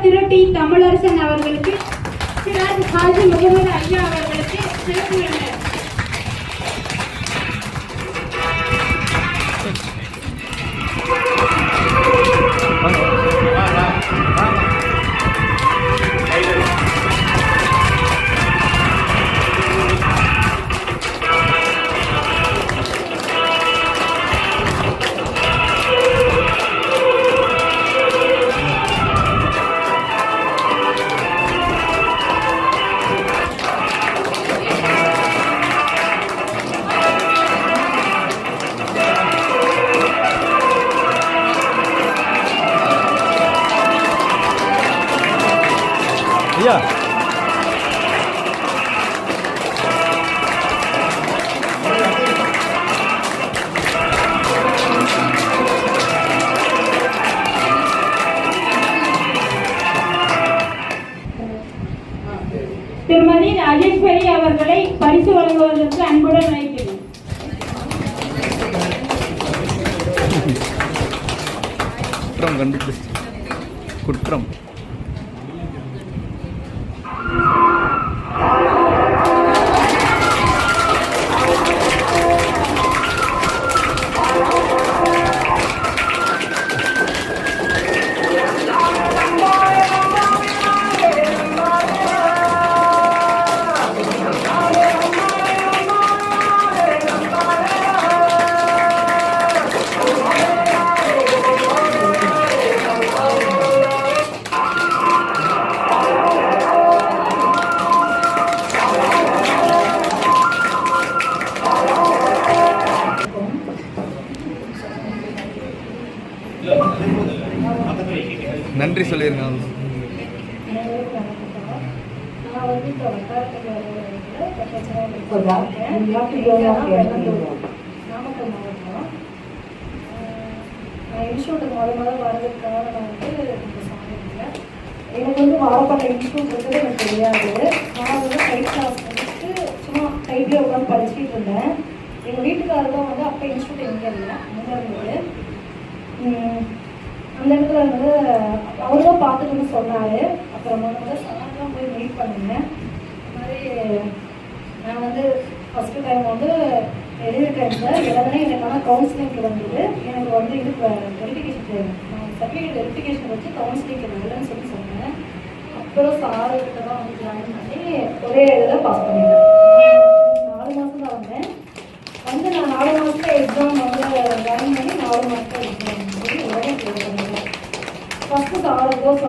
திரு D Tamilarasan அவர்களுக்கு சிராஜ் ஹாஜி முகமது ஐயா அவர்களுக்கு சிறப்பு ஐயா திருமதி ராஜேஸ்வரி அவர்களை பரிசு வழங்குவதற்கு அன்புடன் அழைக்கிறேன். குற்றம் கண்டுபிடிச்சு குற்றம் நன்றி சொல்லிருங்க. இன்ஸ்டியூட்டுக்கு முதல் வரதுக்காக நான் எனக்கு வாழப்பட்ட இன்ஸ்டியூட் இருக்கிறது எனக்கு தெரியாது. நான் கைட் கிளாஸ் வந்துட்டு சும்மா கைட்லேயே உட்காந்து படிச்சுட்டு இருந்தேன். எங்கள் வீட்டுக்காரர் தான் அப்போ இன்ஸ்டியூட் எங்கே இல்லை அங்கே இருந்தது. அந்த இடத்துல அவர் தான் பார்த்துட்டு சொன்னார். அப்புறம் சார்லாம் போய் மீட் பண்ணினேன். இந்த மாதிரி நான் ஃபஸ்ட்டு டைம் எழுதியிருக்கேன் சார். எல்லாமே எனக்கான கவுன்சிலிங்க்கு வந்தது. எனக்கு இது வெரிஃபிகேஷன் தேவை. நான் சர்டிஃபிகேட் வெரிஃபிகேஷன் வச்சு கவுன்சிலிங்க்கு வரலன்னு சொன்னேன். அப்புறம் சார்கிட்ட தான் ஜாயின் பண்ணி ஒரே இதில் பாஸ் பண்ணிட்டேன். 4 மாதம் தான் வந்தேன். நான் 4 மாதத்துல எக்ஸாம் ஜாயின் பண்ணி 4 மாதத்துல எக்ஸாம் உடனே ஃபஸ்ட்டு சார்